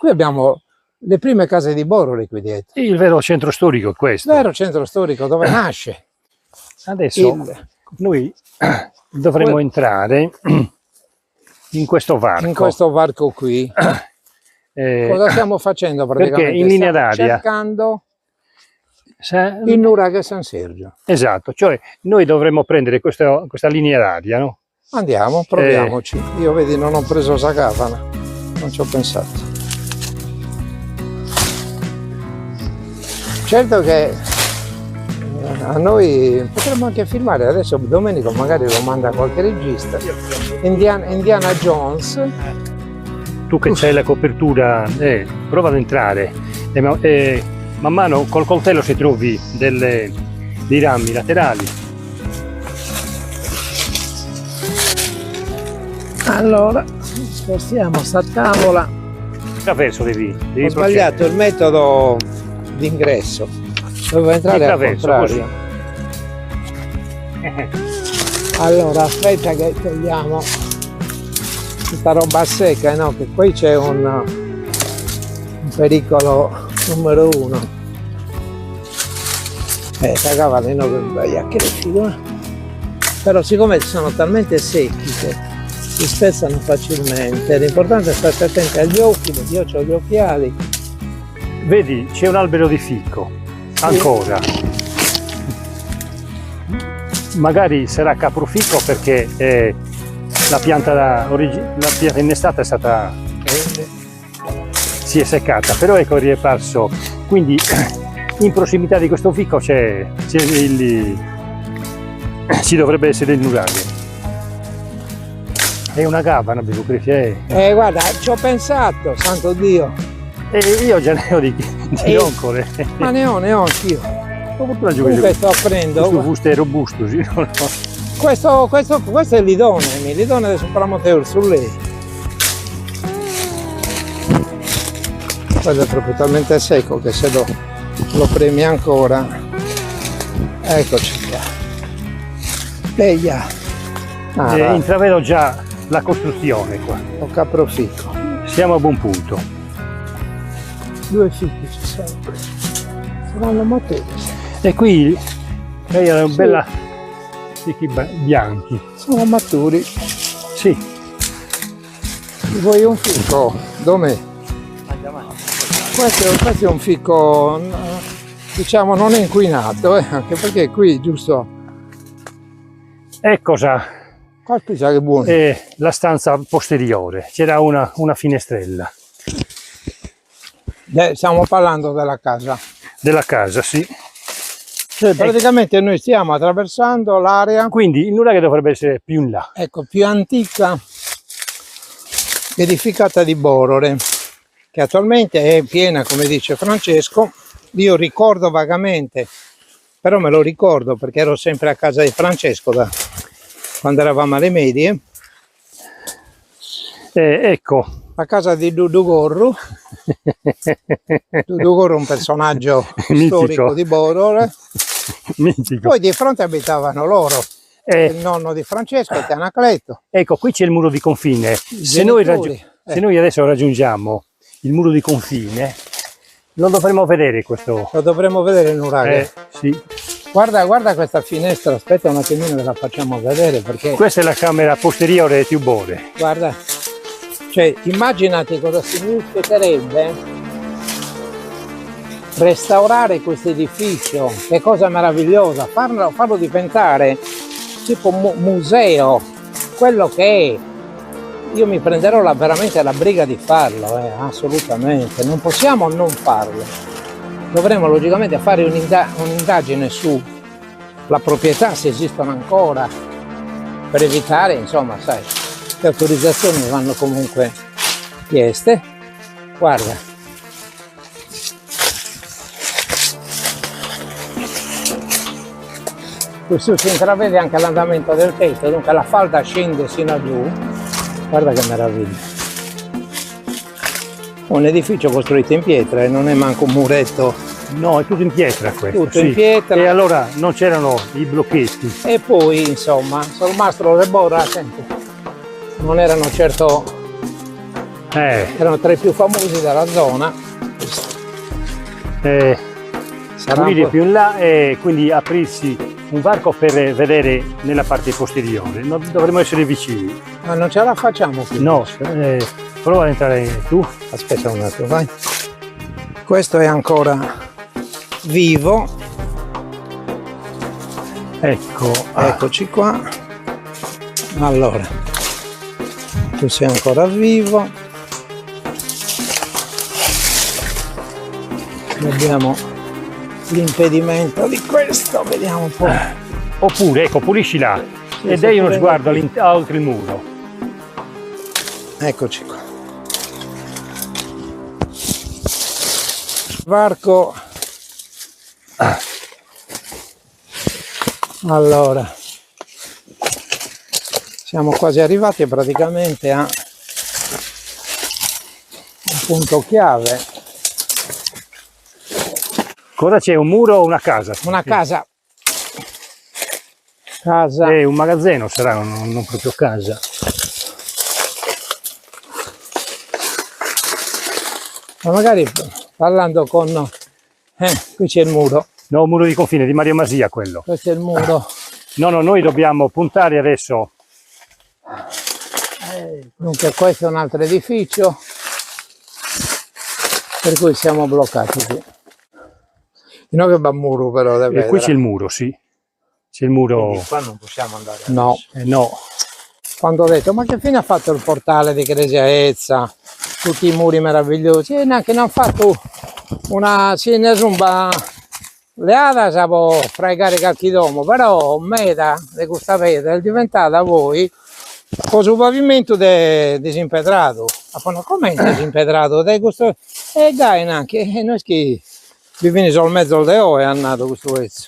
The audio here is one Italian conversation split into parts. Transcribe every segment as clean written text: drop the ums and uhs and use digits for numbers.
qui abbiamo le prime case di Borore qui dietro. Il vero centro storico è questo. Il vero centro storico dove nasce. Adesso noi dovremmo entrare in questo varco. In questo varco qui. Cosa stiamo facendo praticamente? Perché in linea d'aria cercando il nuraghe San Sergio. Esatto, cioè noi dovremmo prendere questa linea d'aria, no? Andiamo, proviamoci. Io vedi non ho preso Sagafana, non ci ho pensato. Certo che a noi potremmo anche filmare, adesso Domenico magari lo manda a qualche regista. Indiana Jones. Tu che c'hai la copertura, prova ad entrare. Man mano col coltello se trovi dei rami laterali. Allora, spostiamo sta tavola. Traverso devi Ho sbagliato il metodo d'ingresso. Dovevo entrare al contrario. Allora, aspetta che togliamo questa roba secca, no? Che qui c'è un pericolo numero 1. Cagavano no, che sbaglia che le figure. Però siccome sono talmente secchi che si spezzano facilmente, l'importante è stare attenti agli occhi, perché io ho gli occhiali. Vedi, c'è un albero di ficco, ancora. Magari sarà caprofico perché la pianta innestata è stata si è seccata, però ecco è riparso. Quindi in prossimità di questo fico ci dovrebbe essere il nuraghe. È una gavana, guarda, ci ho pensato, santo Dio. Io già ne ho di roncole. Ma ne ho anch'io. Comunque sto aprendo. Questo fusto è robusto, sì? No. Questo è l'idone, l'idone del Supramoteo su lei. Quello è proprio talmente secco che se lo premi ancora. Eccoci qua. Leia. Intravedo già la costruzione qua. Ho caprofico. Siamo a buon punto. 2 fichi ci sono. Saranno maturi. E qui lei ha una bella fichi bianchi. Sono maturi. Sì. Vuoi un fico? Dov'è? Questo è un fico, diciamo, non inquinato, anche perché qui, giusto? Eccosa. Caspita che buono. La stanza posteriore, c'era una finestrella. Stiamo parlando della casa. Della casa, sì. Cioè, praticamente noi stiamo attraversando l'area. Quindi il nuraghe dovrebbe essere più in là. Ecco, più antica edificata di Borore, che attualmente è piena, come dice Francesco. Io ricordo vagamente, però me lo ricordo perché ero sempre a casa di Francesco quando eravamo alle medie. Ecco. A casa di Dudu Gorru. Dudu Gorru è un personaggio storico di Borore. Mitico. Poi di fronte abitavano loro, il nonno di Francesco e Anacleto. Ecco, qui c'è il muro di confine. Se noi adesso raggiungiamo il muro di confine, lo dovremo vedere questo. Lo dovremo vedere il nuraghe. Sì. Guarda questa finestra, aspetta un attimino che la facciamo vedere perché. Questa è la camera posteriore di Tubore. Guarda, cioè immaginati cosa significherebbe restaurare questo edificio, che cosa meravigliosa, farlo diventare tipo museo, quello che è. Io mi prenderò veramente la briga di farlo, assolutamente, non possiamo non farlo. Dovremmo logicamente fare un'indagine sulla proprietà, se esistono ancora, per evitare, insomma, sai, le autorizzazioni vanno comunque chieste. Guarda. Qui si intravede anche l'andamento del tetto, dunque la falda scende sino a giù. Guarda che meraviglia. Un edificio costruito in pietra e non è manco un muretto. No, è tutto in pietra questo. Tutto in pietra. E allora non c'erano i blocchetti. E poi, insomma, sul mastro del Bora, senti, non erano certo erano tra i più famosi della zona. Pulire più in là e quindi aprirsi un varco per vedere nella parte posteriore. Dovremmo essere vicini. Ma non ce la facciamo qui? No, prova ad entrare tu. Aspetta un attimo, vai. Questo è ancora vivo. Ecco. Eccoci qua. Allora, tu sei ancora vivo. Abbiamo l'impedimento di questo, vediamo un po'. Oppure, ecco, pulisci là Sì, e dai uno sguardo oltre il muro. Eccoci qua. Varco. Allora, siamo quasi arrivati praticamente a un punto chiave. Cosa c'è? Un muro o una casa? Una casa. Casa. Un magazzino sarà, non proprio casa. Ma magari parlando con... qui c'è il muro. No, muro di confine di Mario Masia quello. Questo è il muro. No, noi dobbiamo puntare adesso. Dunque questo è un altro edificio. Per cui siamo bloccati qui. Non che va muro però. E qui c'è il muro, sì. C'è il muro. Quindi qua non possiamo andare. No. No. Quando ho detto, ma che fine ha fatto il portale di Cresia Ezza? Tutti i muri meravigliosi. E neanche ne hanno fatto una... Sì, nessuno le ha saputo fregare qualche domo, però meta di questa vita è diventata voi con il pavimento disimpedrato. Ma come è disimpedrato? E dai anche, e noi che viviamo sul mezzo del deo è andato questo pezzo.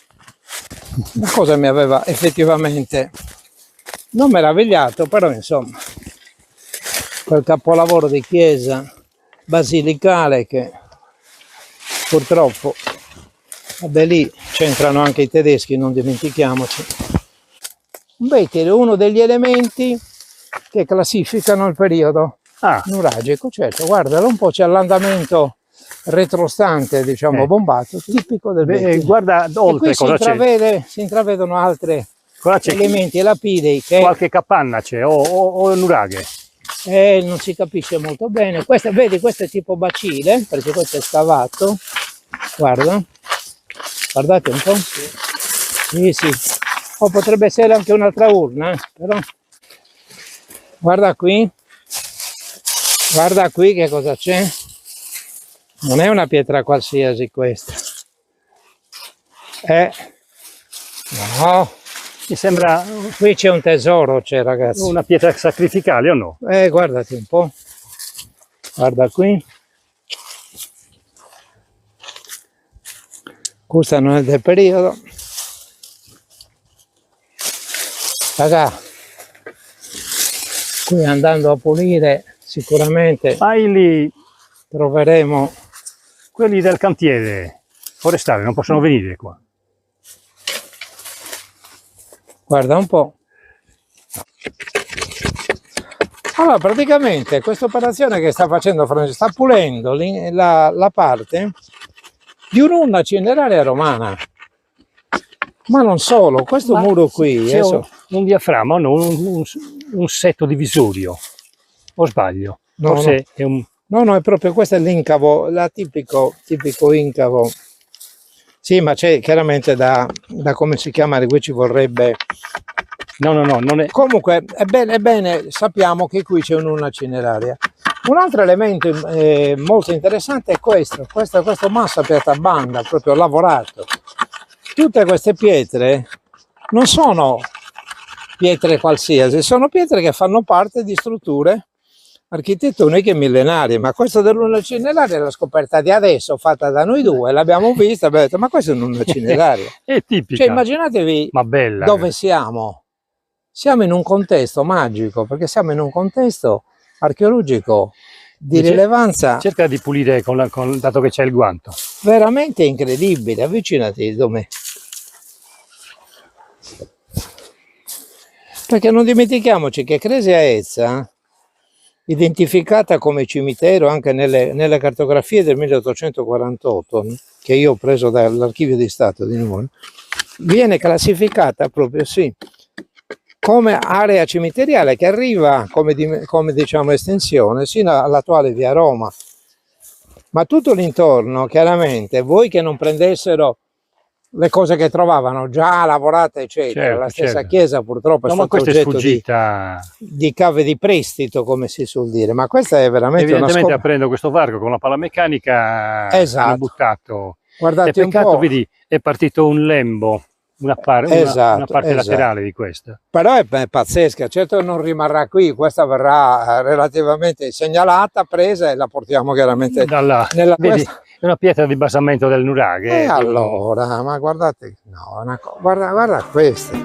La cosa mi aveva effettivamente non meravigliato, però insomma, quel capolavoro di chiesa basilicale che purtroppo, vabbè, lì c'entrano anche i tedeschi, non dimentichiamoci. Invece è uno degli elementi che classificano il periodo nuragico, certo, guardalo un po', c'è l'andamento retrostante, diciamo, bombato, tipico del Bettino. Guarda oltre cosa c'è. Si intravedono altri elementi lapidei. Qualche capanna c'è o nuraghe. Non si capisce molto bene. Questa, vedi, questo è tipo bacile, perché questo è scavato. Guarda, guardate un po'. Sì, sì. O potrebbe essere anche un'altra urna, però. Guarda qui che cosa c'è. Non è una pietra qualsiasi questa. No. Mi sembra... Qui c'è un tesoro, c'è, ragazzi. Una pietra sacrificale o no? Guardati un po'. Guarda qui. Questa non è del periodo. Raga, qui andando a pulire sicuramente Lì troveremo... Quelli del cantiere forestale non possono venire qua. Guarda un po'. Allora, praticamente questa operazione che sta facendo Francesco sta pulendo la parte di un'urna cineraria romana. Ma non solo, questo muro qui c'è un diaframma, no, un setto divisorio. O sbaglio? No, forse no. È un... No, è proprio questo è l'incavo, la tipico incavo. Sì, ma c'è chiaramente da come si chiama, qui ci vorrebbe... No, non è... Comunque, è bene, sappiamo che qui c'è un'urna cineraria. Un altro elemento molto interessante è questo massa aperta a banda, proprio lavorato. Tutte queste pietre non sono pietre qualsiasi, sono pietre che fanno parte di strutture architettoniche millenarie, ma questa dell'urna cineraria è la scoperta di adesso, fatta da noi due, l'abbiamo vista, abbiamo detto, ma questa è un'urna cineraria. È tipica. Cioè, immaginatevi ma bella, dove siamo. Siamo in un contesto magico, perché siamo in un contesto archeologico di rilevanza. Cerca di pulire dato che c'è il guanto. Veramente incredibile, avvicinati dove. Perché non dimentichiamoci che Cresia Ezza identificata come cimitero anche nelle cartografie del 1848, che io ho preso dall'Archivio di Stato di Nuoro, viene classificata proprio sì, come area cimiteriale che arriva come diciamo estensione sino all'attuale via Roma. Ma tutto l'intorno, chiaramente, voi che non prendessero le cose che trovavano già lavorate, eccetera, Certo, la stessa certo. chiesa purtroppo è No, ma stata questa è oggetto sfuggita. di cave di prestito, come si suol dire, ma questa è veramente Evidentemente una aprendo questo varco con la pala meccanica Esatto. hanno buttato. Guardate E un peccato, po'. vedi, è partito un lembo, una parte laterale di questa. Però è pazzesca, certo non rimarrà qui, questa verrà relativamente segnalata, presa e la portiamo chiaramente Vedi, è una pietra di basamento del nuraghe. E allora, ma guardate, no, guarda queste,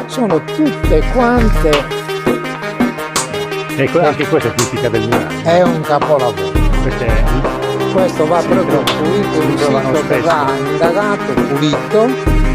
sono tutte quante. Ecco, anche questa è tipica del nuraghe. È un capolavoro. Questo va proprio pulito, il sito verrà indagato, pulito.